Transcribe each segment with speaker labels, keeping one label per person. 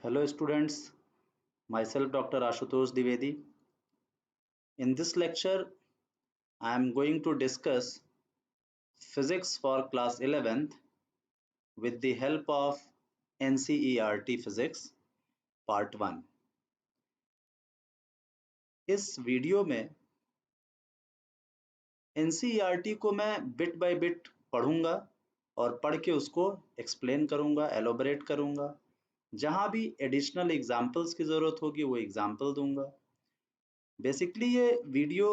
Speaker 1: Hello students, myself Dr. Ashutosh Dwivedi. In this lecture, I am going to discuss physics for class 11th with the help of NCERT Physics Part 1. इस video में NCERT को मैं bit by bit पढ़ूंगा और पढ़ के उसको explain करूंगा, एलोबरेट करूंगा। जहां भी एडिशनल एग्जाम्पल्स की ज़रूरत होगी वो एग्जाम्पल दूंगा। बेसिकली ये वीडियो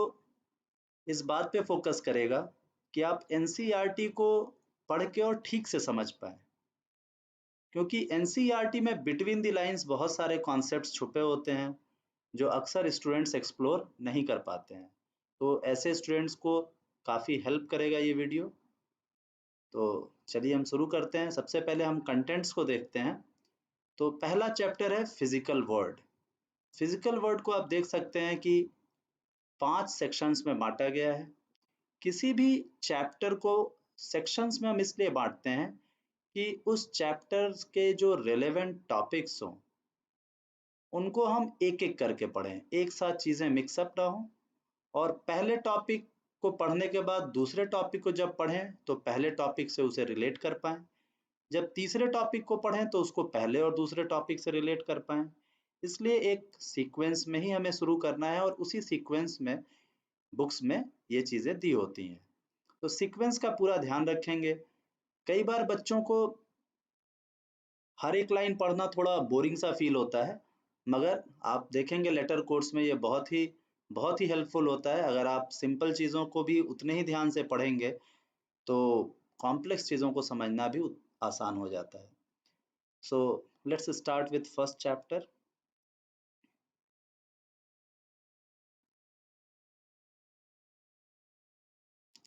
Speaker 1: इस बात पे फोकस करेगा कि आप NCERT को पढ़ के और ठीक से समझ पाए, क्योंकि NCERT में बिटवीन द लाइंस बहुत सारे कॉन्सेप्ट्स छुपे होते हैं जो अक्सर स्टूडेंट्स एक्सप्लोर नहीं कर पाते हैं। तो ऐसे स्टूडेंट्स को काफ़ी हेल्प करेगा ये वीडियो। तो चलिए हम शुरू करते हैं। सबसे पहले हम कंटेंट्स को देखते हैं। तो पहला चैप्टर है फिजिकल वर्ल्ड। फिजिकल वर्ल्ड को आप देख सकते हैं कि 5 सेक्शंस में बांटा गया है। किसी भी चैप्टर को सेक्शंस में हम इसलिए बांटते हैं कि उस चैप्टर के जो रेलेवेंट टॉपिक्स हों उनको हम एक एक करके पढ़ें, एक साथ चीज़ें मिक्सअप ना हो। और पहले टॉपिक को पढ़ने के बाद दूसरे टॉपिक को जब पढ़ें तो पहले टॉपिक से उसे रिलेट कर पाएँ। जब तीसरे टॉपिक को पढ़ें तो उसको पहले और दूसरे टॉपिक से रिलेट कर पाएँ। इसलिए एक सीक्वेंस में ही हमें शुरू करना है और उसी सीक्वेंस में बुक्स में ये चीज़ें दी होती हैं। तो सीक्वेंस का पूरा ध्यान रखेंगे। कई बार बच्चों को हर एक लाइन पढ़ना थोड़ा बोरिंग सा फील होता है, मगर आप देखेंगे लेटर कोर्स में ये बहुत ही हेल्पफुल होता है। अगर आप सिंपल चीज़ों को भी उतने ही ध्यान से पढ़ेंगे तो कॉम्प्लेक्स चीज़ों को समझना भी आसान हो जाता है। So let's start with first chapter.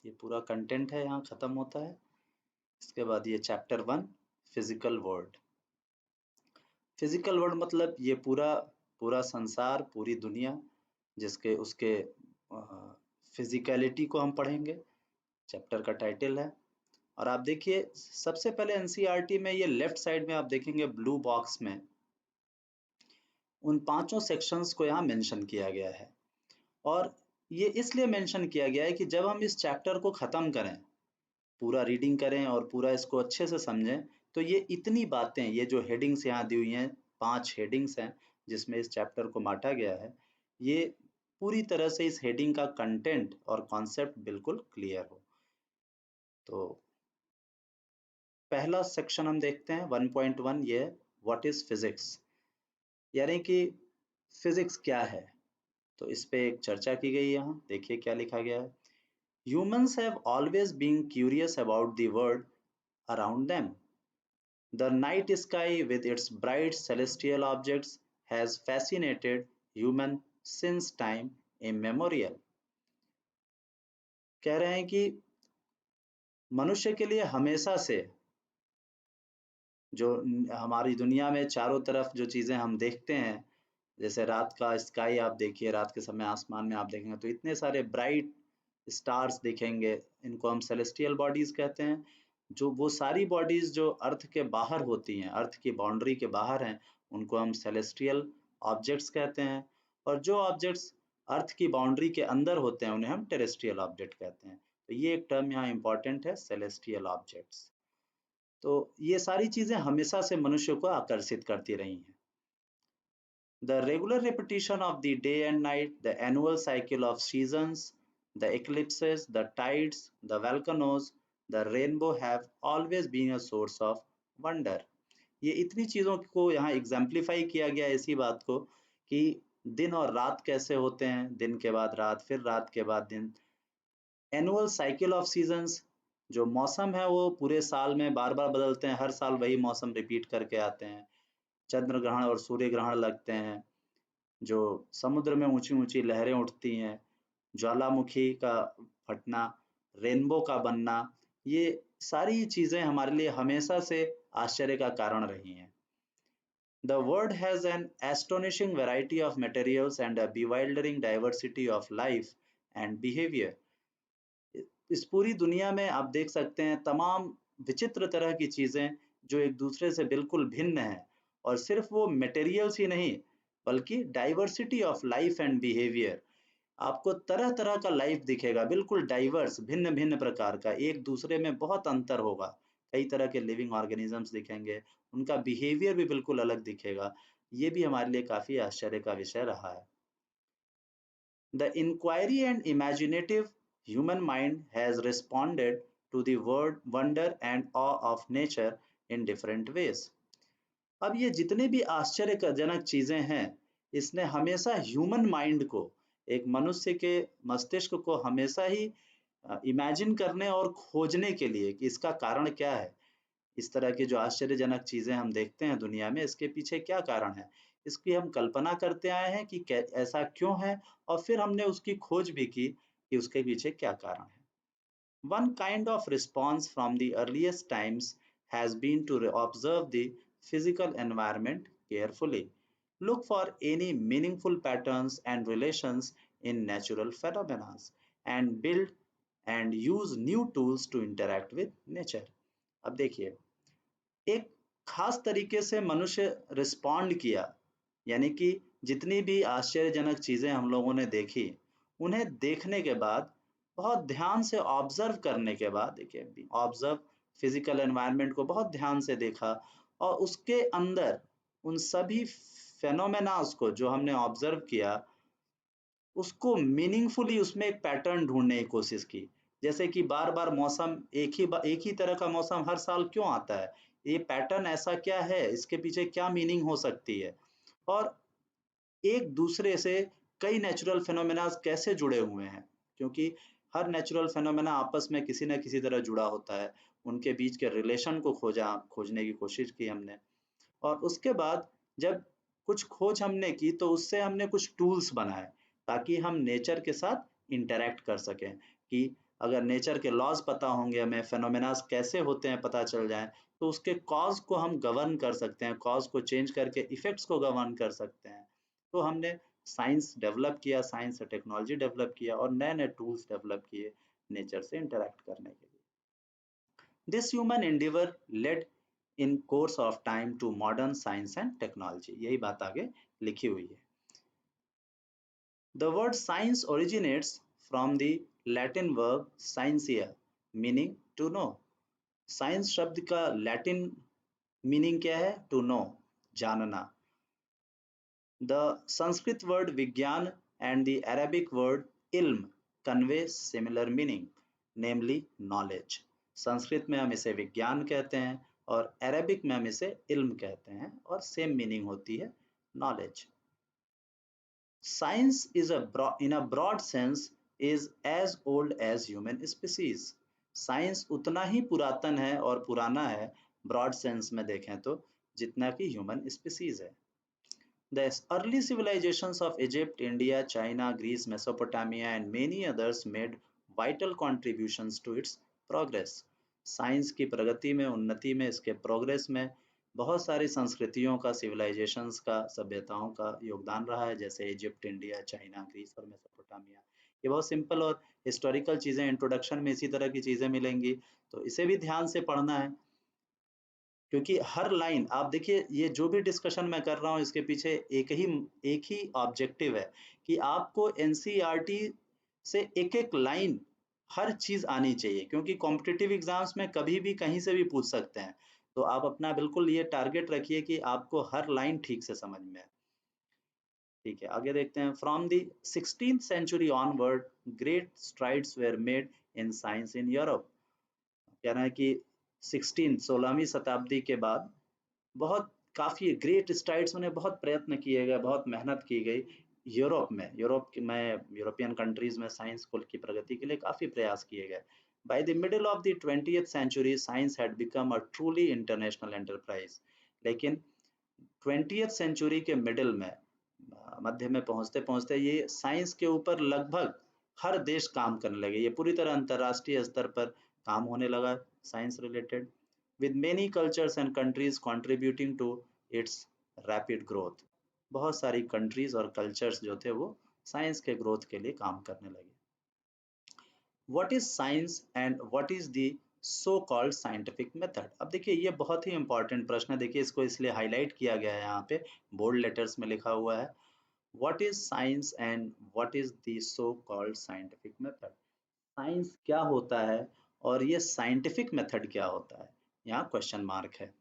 Speaker 1: ये पूरा कंटेंट है, यहाँ ख़त्म होता है। इसके बाद ये chapter 1 physical world. Physical world मतलब ये पूरा संसार, पूरी दुनिया, जिसके उसके फिजिकलिटी को हम पढ़ेंगे। चैप्टर का टाइटल है। और आप देखिए सबसे पहले NCERT में ये लेफ्ट साइड में आप देखेंगे ब्लू बॉक्स में उन 5 सेक्शंस को यहाँ मेंशन किया गया है। और ये इसलिए मेंशन किया गया है कि जब हम इस चैप्टर को ख़त्म करें, पूरा रीडिंग करें और पूरा इसको अच्छे से समझें, तो ये इतनी बातें, ये जो हेडिंग्स यहाँ दी हुई हैं, 5 हेडिंग्स हैं जिसमें इस चैप्टर को बांटा गया है, ये पूरी तरह से इस हेडिंग का कंटेंट और कॉन्सेप्ट बिल्कुल क्लियर हो। तो पहला सेक्शन हम देखते हैं 1.1, ये व्हाट इज फिजिक्स, यानी कि फिजिक्स क्या है। तो इस पे एक चर्चा की गई। यहाँ देखिए क्या लिखा गया है। Humans have always been curious about the world around them. The night sky with its bright celestial objects has fascinated humans since time immemorial. कह रहे हैं कि मनुष्य के लिए हमेशा से जो हमारी दुनिया में चारों तरफ जो चीज़ें हम देखते हैं, जैसे रात का स्काई आप देखिए, रात के समय आसमान में आप देखेंगे तो इतने सारे ब्राइट स्टार्स दिखेंगे, इनको हम सेलेस्टियल बॉडीज कहते हैं। जो वो सारी बॉडीज जो अर्थ के बाहर होती हैं, अर्थ की बाउंड्री के बाहर हैं, उनको हम सेलेस्टियल ऑब्जेक्ट्स कहते हैं। और जो ऑब्जेक्ट्स अर्थ की बाउंड्री के अंदर होते हैं उन्हें हम टेरेस्ट्रियल ऑब्जेक्ट कहते हैं। तो ये एक टर्म यहाँ इंपॉर्टेंट है, सेलेस्टियल ऑब्जेक्ट्स। तो ये सारी चीजें हमेशा से मनुष्य को आकर्षित करती रही हैं। The regular repetition of the day and night, the annual cycle of seasons, the eclipses, the tides, the volcanoes, the rainbow have always been a source of wonder. ये इतनी चीज़ों को यहाँ एग्जाम्प्लीफाई किया गया है, इसी बात को कि दिन और रात कैसे होते हैं, दिन के बाद रात, फिर रात के बाद दिन। एनुअल साइकिल ऑफ सीजन्स, जो मौसम है वो पूरे साल में बार बार बदलते हैं, हर साल वही मौसम रिपीट करके आते हैं। चंद्र ग्रहण और सूर्य ग्रहण लगते हैं, जो समुद्र में ऊंची ऊंची लहरें उठती हैं, ज्वालामुखी का फटना, रेनबो का बनना, ये सारी चीजें हमारे लिए हमेशा से आश्चर्य का कारण रही हैं। The world has an astonishing variety of materials and a bewildering diversity of life and behavior. इस पूरी दुनिया में आप देख सकते हैं तमाम विचित्र तरह की चीजें जो एक दूसरे से बिल्कुल भिन्न है, और सिर्फ वो मटेरियल्स ही नहीं बल्कि diversity of life and behaviour. आपको तरह तरह का लाइफ दिखेगा, बिल्कुल डाइवर्स, भिन्न भिन्न प्रकार का, एक दूसरे में बहुत अंतर होगा। कई तरह के लिविंग ऑर्गेनिजम्स दिखेंगे, उनका बिहेवियर भी बिल्कुल अलग दिखेगा। ये भी हमारे लिए काफी आश्चर्य का विषय रहा है। The inquiry and imaginative human mind has responded to the word wonder and awe of nature in different ways. अब ये जितने भी आश्चर्यजनक चीजें हैं, इसने हमेशा ह्यूमन माइंड को, एक मनुष्य के मस्तिष्क को हमेशा ही इमेजिन करने और खोजने के लिए कि इसका कारण क्या है। इस तरह की जो आश्चर्यजनक चीजें हम देखते हैं दुनिया में, इसके पीछे क्या कारण है, इसकी हम कल्पना करते आए हैं कि ऐसा क्यों है, और फिर हमने उसकी खोज भी की कि उसके पीछे क्या कारण है। One kind of response from the earliest times has been to observe the physical environment carefully, look for any meaningful patterns and relations in natural phenomena, and build and use new tools to interact with nature. अब देखिए, एक खास तरीके से मनुष्य respond किया, यानी कि जितनी भी आश्चर्यजनक चीजें हम लोगों ने देखी, उन्हें देखने के बाद, बहुत ध्यान से ऑब्जर्व करने के बाद, देखिए ऑब्जर्व, फिजिकल एनवायरनमेंट को बहुत ध्यान से देखा, और उसके अंदर उन सभी फेनोमेनास को जो हमने ऑब्जर्व किया, उसको मीनिंगफुली उसमें एक पैटर्न ढूंढने की कोशिश की। जैसे कि बार बार मौसम, एक ही तरह का मौसम हर साल क्यों आता है, ये पैटर्न ऐसा क्या है, इसके पीछे क्या मीनिंग हो सकती है, और एक दूसरे से कई नेचुरल फेनोमेना कैसे जुड़े हुए हैं, क्योंकि हर नेचुरल फेनोमेना आपस में किसी न किसी तरह जुड़ा होता है। उनके बीच के रिलेशन को खोजने की कोशिश की हमने। और उसके बाद जब कुछ खोज हमने की, तो उससे हमने कुछ टूल्स बनाए ताकि हम नेचर के साथ इंटरेक्ट कर सकें, कि अगर नेचर के लॉज पता होंगे, हमें फेनोमेनास कैसे होते हैं पता चल जाए, तो उसके कॉज को हम गवर्न कर सकते हैं, कॉज को चेंज करके इफेक्ट्स को गवर्न कर सकते हैं। तो हमने साइंस डेवलप किया, साइंस और टेक्नोलॉजी डेवलप किया, और नए नए टूल्स डेवलप किए नेचर से इंटरेक्ट करने के लिए। This human endeavour led in course of time to modern science and technology, यही बात आगे लिखी हुई है। The word science originates from the Latin verb scientia, meaning to know. Science शब्द का लैटिन मीनिंग क्या है? To know, जानना। The Sanskrit word विज्ञान and the Arabic word ilm convey similar meaning, namely knowledge. Sanskrit में हम इसे विज्ञान कहते हैं, और अरेबिक में हम इसे इल्म कहते हैं, और सेम मीनिंग होती है knowledge. Science is in a broad sense is as old as human species. Science उतना ही पुरातन है और पुराना है, ब्रॉड सेंस में देखें तो, जितना कि ह्यूमन स्पीसीज है। The early civilizations of Egypt, India, China, Greece, Mesopotamia, and many others made vital contributions to its progress. Science की प्रगति में, उन्नति में, इसके प्रोग्रेस में बहुत सारी संस्कृतियों का, सिविलाइजेशंस का, सभ्यताओं का योगदान रहा है, जैसे इजिप्ट, इंडिया, चाइना, ग्रीस और मेसोपोटामिया। ये बहुत सिंपल और हिस्टोरिकल चीजें, इंट्रोडक्शन में इसी तरह की चीजें मिलेंगी, तो इसे भी ध्यान से पढ़ना है, क्योंकि हर लाइन आप देखिए, ये जो भी डिस्कशन मैं कर रहा हूँ, इसके पीछे एक ही ऑब्जेक्टिव है कि आपको एनसीईआरटी से एक एक लाइन, हर चीज आनी चाहिए, क्योंकि कॉम्पिटिटिव एग्जाम्स में कभी भी कहीं से भी पूछ सकते हैं। तो आप अपना बिल्कुल ये टारगेट रखिए कि आपको हर लाइन ठीक से समझ में आए। ठीक है, आगे देखते हैं। From the 16th century onward, great strides were made in science in Europe. कहना है कि 16वीं शताब्दी के बाद बहुत काफी ग्रेट स्ट्राइड्स, उन्हें बहुत प्रयत्न किए गए, बहुत मेहनत की गई यूरोपियन कंट्रीज में साइंस की प्रगति के लिए काफी प्रयास किए गए। By the middle of the 20th century, science had become a truly international enterprise. लेकिन 20th century के मिडिल में, मध्य में पहुंचते पहुंचते, ये साइंस के ऊपर लगभग हर देश काम करने लगे, ये पूरी तरह अंतरराष्ट्रीय स्तर पर काम होने लगा science related, with many cultures and countries contributing to its rapid growth। बहुत सारी कंट्रीज और कल्चर्स जो थे वो साइंस के ग्रोथ के लिए काम करने लगे। What is science and what is the so called scientific method. अब देखिए ये बहुत ही इंपॉर्टेंट प्रश्न है, देखिए इसको इसलिए हाईलाइट किया गया है यहाँ पे, बोल्ड लेटर्स में लिखा हुआ है, what is science and what is the so called scientific method. Science क्या होता है और ये साइंटिफिक मेथड क्या होता है, यहाँ क्वेश्चन मार्क है।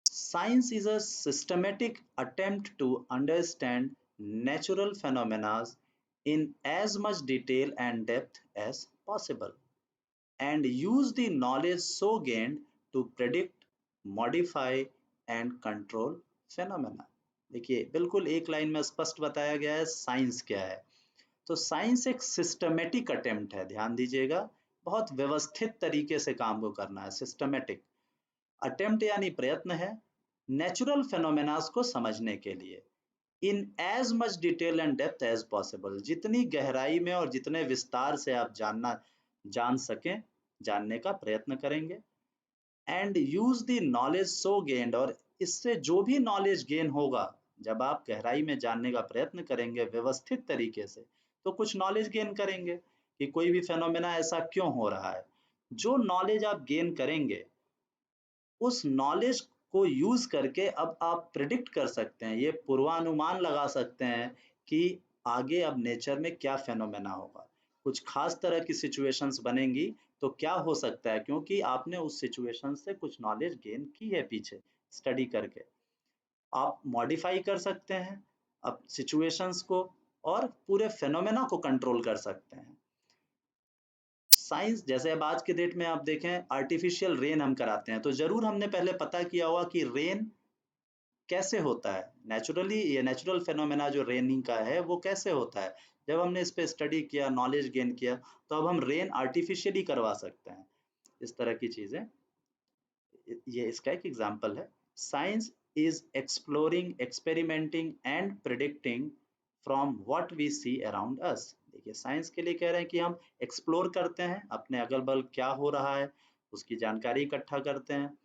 Speaker 1: Science is a systematic attempt to understand natural phenomena in as much detail and depth as possible, and use the knowledge so gained to predict, modify, and control phenomena। देखिए बिल्कुल एक line में स्पष्ट बताया गया है science क्या है। तो साइंस एक सिस्टमेटिक अटेम्प्ट है, ध्यान दीजिएगा, बहुत व्यवस्थित तरीके से काम को करना है, सिस्टमेटिक अटेम्प्ट यानी प्रयत्न है नेचुरल फेनोमेनास को समझने के लिए in as much detail and depth as possible, जितनी गहराई में और जितने विस्तार से आप जान सकें, जानने का प्रयत्न करेंगे। And use the knowledge so gained, और इससे जो भी नॉलेज गेन होगा, जब आप गहराई में जानने का प्रयत्न करेंगे व्यवस्थित तरीके से, तो कुछ नॉलेज गेन करेंगे कि कोई भी फेनोमेना ऐसा क्यों हो रहा है। जो नॉलेज आप गेन करेंगे उस नॉलेज को यूज करके अब आप प्रिडिक्ट कर सकते हैं, ये पूर्वानुमान लगा सकते हैं कि आगे अब नेचर में क्या फेनोमेना होगा, कुछ खास तरह की सिचुएशंस बनेंगी तो क्या हो सकता है, क्योंकि आपने उस सिचुएशन से कुछ नॉलेज गेन की है पीछे स्टडी करके। आप मॉडिफाई कर सकते हैं अब सिचुएशंस को और पूरे फेनोमेना को कंट्रोल कर सकते हैं। साइंस जैसे अब आज के डेट में आप देखें आर्टिफिशियल रेन हम कराते हैं, तो जरूर हमने पहले पता किया होगा कि रेन कैसे होता है, नेचुरली ये नेचुरल फेनोमेना जो रेनिंग का है वो कैसे होता है। जब हमने इस पे स्टडी किया, नॉलेज गेन किया, तो अब हम रेन आर्टिफिशियली करवा सकते हैं, इस तरह की चीजें। ये इसका एक एग्जांपल है। Science is exploring, experimenting and predicting from what we see around us. देखिए साइंस के लिए कह रहे हैं कि हम एक्सप्लोर करते हैं, अपने अगल बगल क्या हो रहा है उसकी जानकारी इकट्ठा करते हैं।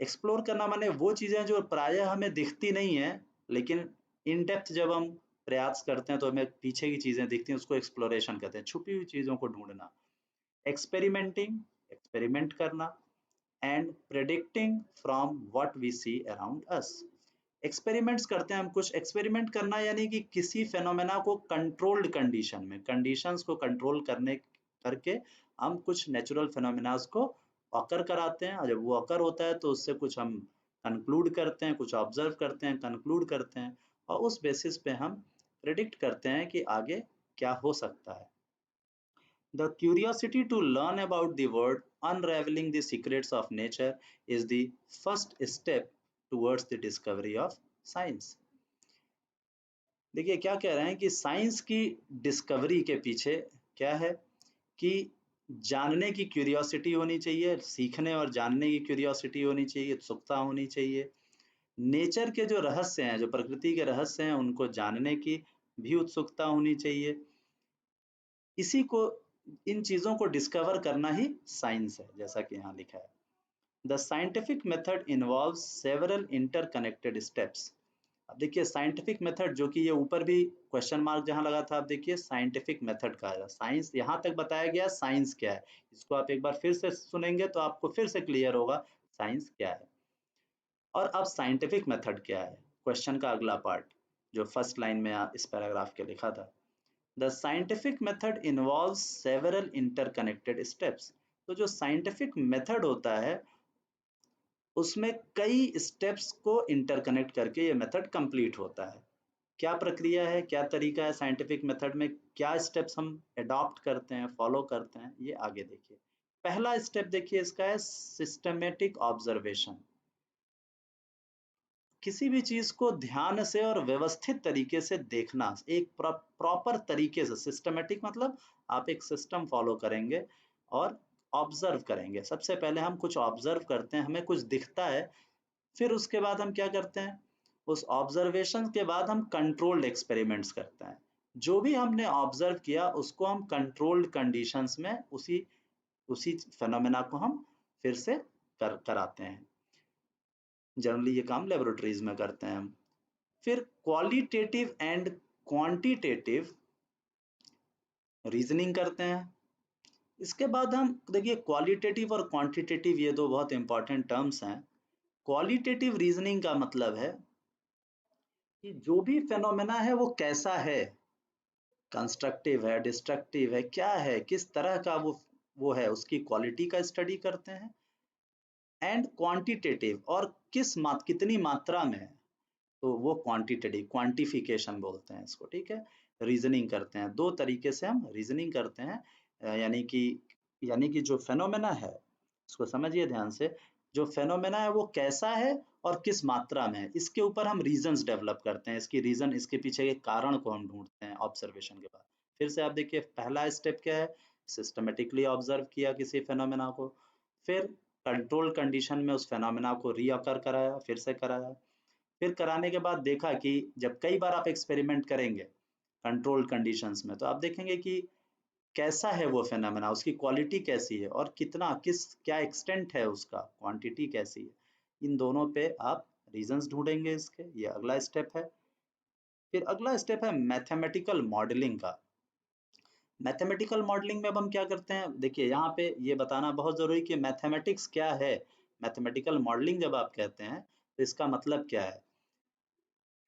Speaker 1: एक्सप्लोर करना माने वो चीजें जो प्रायः हमें दिखती नहीं है, लेकिन इन डेप्थ जब हम प्रयास करते हैं तो हमें पीछे की चीजें दिखती हैं, उसको एक्सप्लोरेशन कहते हैं, छुपी हुई चीजों को ढूंढना। एक्सपेरिमेंटिंग, एक्सपेरिमेंट करना, and predicting from what we see around us. Experiments करते हैं हम, कुछ एक्सपेरिमेंट करना यानी कि किसी फेनोमेना को कंट्रोल्ड कंडीशन में, कंडीशंस को कंट्रोल करने करके हम कुछ नेचुरल फेनोमेनास को ऑकर कराते हैं, और जब वो ऑकर होता है तो उससे कुछ हम कंक्लूड करते हैं, कुछ ऑब्जर्व करते हैं, कंक्लूड करते हैं, और उस बेसिस पे हम प्रेडिक्ट करते हैं कि आगे क्या हो सकता है। The curiosity to learn about the world, unraveling the secrets of nature, is the first step towards the discovery of science। देखिए क्या कह रहे हैं कि साइंस की डिस्कवरी के पीछे क्या है कि जानने की क्यूरियोसिटी होनी चाहिए, सीखने और जानने की क्यूरियोसिटी होनी चाहिए, उत्सुकता होनी चाहिए। नेचर के जो रहस्य हैं, जो प्रकृति के रहस्य हैं, उनको जानने की भी उत्सुकता होनी चाहिए। इसी को, इन चीजों को डिस्कवर करना ही साइंस है, जैसा कि यहाँ लिखा है। The scientific method involves several interconnected steps. अब देखिए साइंटिफिक मेथड, जो कि ये ऊपर भी क्वेश्चन मार्क जहां लगा था, आप देखिए साइंटिफिक मेथड कहा है। साइंस यहाँ तक बताया गया, साइंस क्या है, इसको आप एक बार फिर से सुनेंगे तो आपको फिर से क्लियर होगा साइंस क्या है। और अब साइंटिफिक मेथड क्या है, क्वेश्चन का अगला पार्ट जो फर्स्ट लाइन में इस पैराग्राफ के लिखा था। The scientific method involves several interconnected steps। तो जो साइंटिफिक मेथड होता है उसमें कई स्टेप्स को इंटरकनेक्ट करके ये मेथड कंप्लीट होता है। क्या प्रक्रिया है, क्या तरीका है साइंटिफिक मेथड में, क्या स्टेप्स हम अडॉप्ट करते हैं, फॉलो करते हैं, ये आगे देखिए। पहला स्टेप देखिए इसका है सिस्टमेटिक ऑब्जर्वेशन। किसी भी चीज को ध्यान से और व्यवस्थित तरीके से देखना, एक प्रॉपर तरीके से, सिस्टमेटिक मतलब आप एक सिस्टम फॉलो करेंगे और ऑब्जर्व करेंगे। सबसे पहले हम कुछ ऑब्जर्व करते हैं, हमें कुछ दिखता है, फिर उसके बाद हम क्या करते हैं, उस ऑब्जर्वेशन के बाद हम कंट्रोल्ड एक्सपेरिमेंट्स करते हैं। जो भी हमने ऑब्जर्व किया उसको हम कंट्रोल्ड कंडीशंस में उसी उसी फेनोमेना को हम फिर से कराते हैं। जनरली ये काम लेबोरेटरीज में करते हैं हम। फिर क्वालिटेटिव एंड क्वांटिटेटिव रीजनिंग करते हैं। इसके बाद हम देखिए क्वालिटेटिव और क्वांटिटेटिव, ये दो बहुत इंपॉर्टेंट टर्म्स हैं। क्वालिटेटिव रीजनिंग का मतलब है कि जो भी फेनोमेना है वो कैसा है, कंस्ट्रक्टिव है, डिस्ट्रक्टिव है, क्या है, किस तरह का वो है, उसकी क्वालिटी का स्टडी करते हैं। एंड क्वांटिटेटिव, और कितनी मात्रा में है, तो वो क्वांटिटेटिव, क्वांटिफिकेशन बोलते हैं इसको, ठीक है। रीजनिंग करते हैं, दो तरीके से हम रीजनिंग करते हैं। यानी कि जो फेनोमेना है, इसको समझिए ध्यान से, जो फेनोमेना है वो कैसा है और किस मात्रा में है, इसके ऊपर हम रीजंस डेवलप करते हैं। इसकी रीजन, इसके पीछे के कारण को हम ढूंढते हैं ऑब्जर्वेशन के बाद। फिर से आप देखिए, पहला स्टेप क्या है, सिस्टमेटिकली ऑब्जर्व किया किसी फेनोमेना को, फिर कंट्रोल कंडीशन में उस फेनोमेना को रीअकर कराया, फिर से कराया, फिर कराने के बाद देखा कि जब कई बार आप एक्सपेरिमेंट करेंगे कंट्रोल्ड कंडीशंस में, तो आप देखेंगे कि कैसा है वो फेनोमेना, उसकी क्वालिटी कैसी है, और क्या एक्सटेंट है, उसका क्वांटिटी कैसी है। इन दोनों पे आप रीजंस ढूंढेंगे इसके, ये अगला स्टेप है। फिर अगला स्टेप है मैथमेटिकल मॉडलिंग का। मैथमेटिकल मॉडलिंग में अब हम क्या करते हैं, देखिए यहाँ पे ये बताना बहुत जरूरी कि मैथमेटिक्स क्या है। मैथमेटिकल मॉडलिंग जब आप कहते हैं तो इसका मतलब क्या है,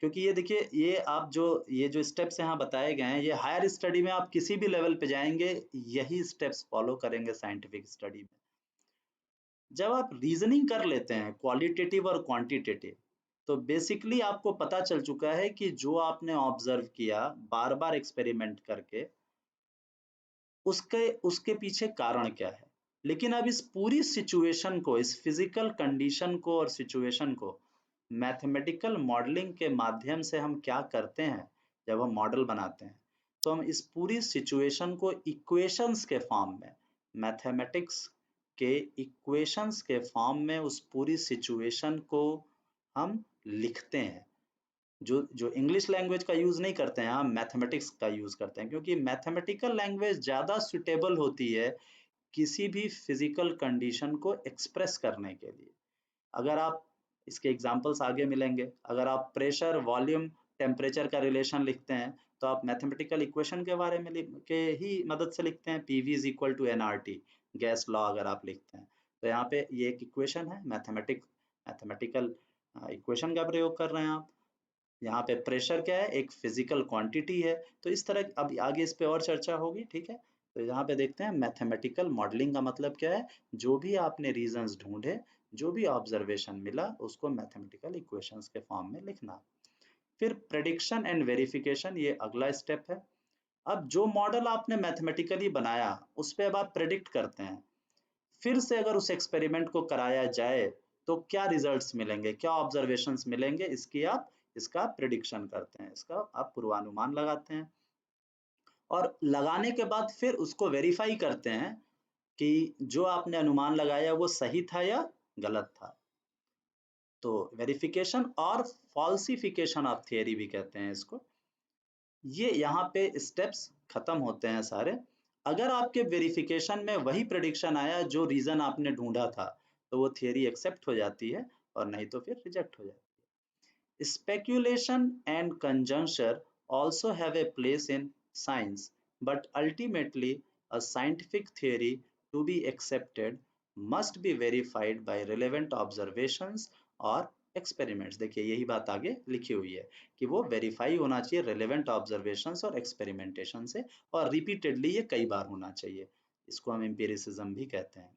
Speaker 1: क्योंकि ये देखिए, ये जो स्टेप्स यहाँ बताए गए हैं, ये हायर स्टडी में आप किसी भी लेवल पे जाएंगे, यही स्टेप्स फॉलो करेंगे साइंटिफिक स्टडी में। जब आप रीजनिंग कर लेते हैं क्वालिटेटिव और क्वांटिटेटिव, तो बेसिकली आपको पता चल चुका है कि जो आपने ऑब्जर्व किया बार बार एक्सपेरिमेंट करके, उसके उसके पीछे कारण क्या है। लेकिन अब इस पूरी सिचुएशन को, इस फिजिकल कंडीशन को और सिचुएशन को मैथमेटिकल मॉडलिंग के माध्यम से हम क्या करते हैं, जब हम मॉडल बनाते हैं, तो हम इस पूरी सिचुएशन को इक्वेशंस के फॉर्म में, मैथमेटिक्स के इक्वेशंस के फॉर्म में उस पूरी सिचुएशन को हम लिखते हैं। जो जो इंग्लिश लैंग्वेज का यूज नहीं करते हैं, हम मैथमेटिक्स का यूज करते हैं, क्योंकि मैथमेटिकल लैंग्वेज ज्यादा सुटेबल होती है किसी भी फिजिकल कंडीशन को एक्सप्रेस करने के लिए। अगर आप, इसके एग्जांपल्स आगे मिलेंगे, अगर आप प्रेशर, वॉल्यूम, टेम्परेचर का रिलेशन लिखते हैं, तो आप मैथमेटिकल इक्वेशन के बारे में के ही मदद से लिखते हैं, PV is equal to nRT, gas law अगर आप लिखते हैं, तो यहाँ पे ये एक इक्वेशन है, मैथमेटिकल इक्वेशन का प्रयोग कर रहे हैं आप। यहाँ पे प्रेशर क्या है, एक फिजिकल क्वांटिटी है। तो इस तरह अब आगे इस पे और चर्चा होगी, ठीक है। तो यहाँ पे देखते हैं मैथमेटिकल मॉडलिंग का मतलब क्या है, जो भी आपने रीजंस ढूंढे, जो भी ऑब्जर्वेशन मिला, उसको मैथमेटिकल इक्वेशंस के फॉर्म में लिखना। फिर प्रेडिक्शन एंड वेरिफिकेशन, ये अगला स्टेप है। अब जो मॉडल आपने मैथमेटिकली बनाया, उस पे अब आप प्रेडिक्ट करते हैं, फिर से अगर उस एक्सपेरिमेंट को कराया जाए तो क्या रिजल्ट्स मिलेंगे, क्या ऑब्जर्वेशंस मिलेंगे, इसका प्रिडिक्शन करते हैं, इसका आप पूर्वानुमान लगाते हैं। और लगाने के बाद फिर उसको वेरीफाई करते हैं कि जो आपने अनुमान लगाया वो सही था या गलत था। तो वेरिफिकेशन और फॉल्सिफिकेशन ऑफ थियरी भी कहते हैं इसको। ये यहाँ पे स्टेप्स खत्म होते हैं सारे। अगर आपके वेरिफिकेशन में वही प्रेडिक्शन आया जो रीजन आपने ढूंढा था, तो वो थियरी एक्सेप्ट हो जाती है, और नहीं तो फिर रिजेक्ट हो जाती है। Speculation and conjecture also have a place in science, but ultimately a scientific theory to be accepted must be verified by relevant observations or experiments। देखिए यही बात आगे लिखी हुई है कि वो वेरीफाई होना चाहिए रेलेवेंट ऑब्जर्वेशंस और एक्सपेरिमेंटेशन से, और रिपीटेडली ये कई बार होना चाहिए। इसको हम एम्पिरिसिज्म भी कहते हैं।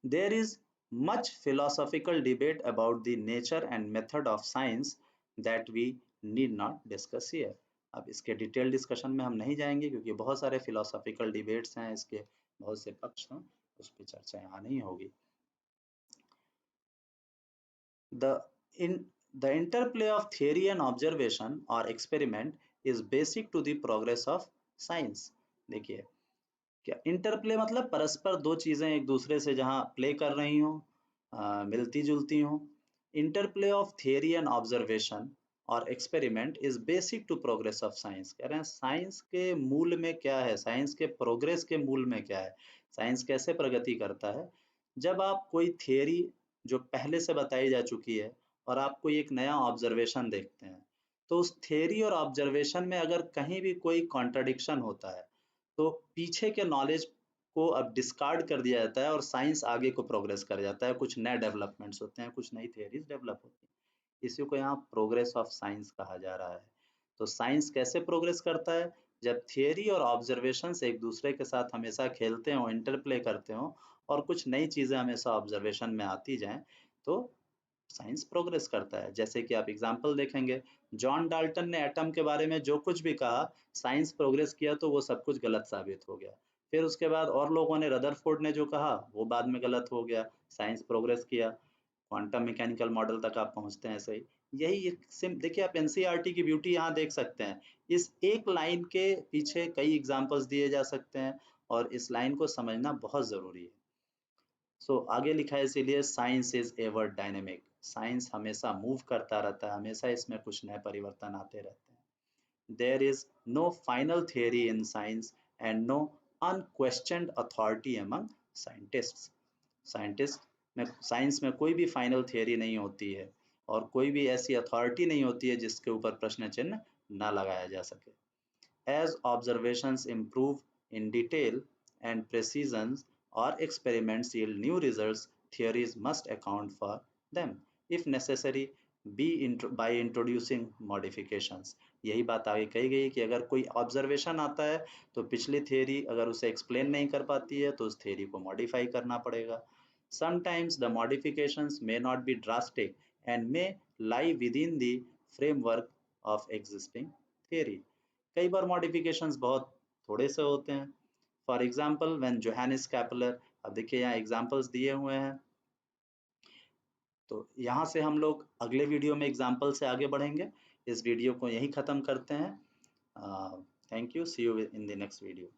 Speaker 1: There is much philosophical debate about the nature and method of science that we need not discuss here। अब इसके डिटेल डिस्कशन में हम नहीं जाएंगे, क्योंकि बहुत सारे फिलोसॉफिकल डिबेट्स हैं, इसके बहुत से पक्ष हैं, उस पर चर्चा यहाँ नहीं होगी। The in the interplay of theory and observation or experiment is basic to the progress of science। देखिए, क्या इंटरप्ले मतलब परस्पर दो चीजें एक दूसरे से जहां प्ले कर रही हो, मिलती जुलती हो। Interplay of theory and observation और experiment is basic to progress of science. कह रहे हैं साइंस के मूल में क्या है, साइंस के प्रोग्रेस के मूल में क्या है, साइंस कैसे प्रगति करता है। जब आप कोई थियरी जो पहले से बताई जा चुकी है और आप कोई एक नया ऑब्जर्वेशन देखते हैं, तो उस थियरी और ऑब्जर्वेशन में अगर कहीं भी कोई कॉन्ट्रडिक्शन होता है, तो पीछे के नॉलेज को अब डिस्कार्ड कर दिया जाता है और साइंस आगे को प्रोग्रेस कर जाता है, कुछ नए डेवलपमेंट्स होते हैं, कुछ नई थियरीज डेवलप होती हैं, इसी को यहाँ प्रोग्रेस ऑफ साइंस कहा जा रहा है। तो साइंस कैसे प्रोग्रेस करता है? जब थियरी और ऑब्जर्वेशंस एक दूसरे के साथ हमेशा खेलते हो, इंटरप्ले करते हो और कुछ नई चीजें हमेशा ऑब्जर्वेशन में आती जाएं, तो साइंस प्रोग्रेस करता है। जैसे कि आप एग्जाम्पल देखेंगे, जॉन डाल्टन ने एटम के बारे में जो कुछ भी कहा, साइंस प्रोग्रेस किया तो वो सब कुछ गलत साबित हो गया। फिर उसके बाद और लोगों ने, रदरफोर्ड ने जो कहा वो बाद में गलत हो गया, साइंस प्रोग्रेस किया, क्वांटम मैकेनिकल मॉडल तक आप पहुंचते हैं। सही, यही एक सिम देखिए, आप एनसीईआरटी की ब्यूटी यहाँ देख सकते हैं। इस एक लाइन के पीछे कई एग्जांपल्स दिए जा सकते हैं और इस लाइन को समझना बहुत जरूरी है। सो आगे लिखा है इसीलिए, science is ever dynamic, science हमेशा मूव करता रहता है, हमेशा इसमें कुछ नए परिवर्तन आते रहते हैं। There is no final theory in science and no unquestioned authority among scientists. Scientist में, साइंस में कोई भी फाइनल थियरी नहीं होती है और कोई भी ऐसी अथॉरिटी नहीं होती है जिसके ऊपर प्रश्न चिन्ह ना लगाया जा सके। As observations improve in detail and precision, or experiments yield new results, theories must account for them, if necessary, by introducing modifications. यही बात आगे कही गई कि अगर कोई ऑब्जर्वेशन आता है तो पिछली थियरी अगर उसे एक्सप्लेन नहीं कर पाती है तो उस थियरी को मॉडिफाई करना पड़ेगा। Sometimes the modifications may not be drastic and may lie within the framework of existing theory. कई बार मॉडिफिकेशंस बहुत थोड़े से होते हैं। For example when Johannes Kepler, अब देखिए यहाँ एग्जाम्पल्स दिए हुए हैं, तो यहाँ से हम लोग अगले वीडियो में एग्जाम्पल से आगे बढ़ेंगे। इस वीडियो को यहीं ख़त्म करते हैं। Thank you, see you in the next video.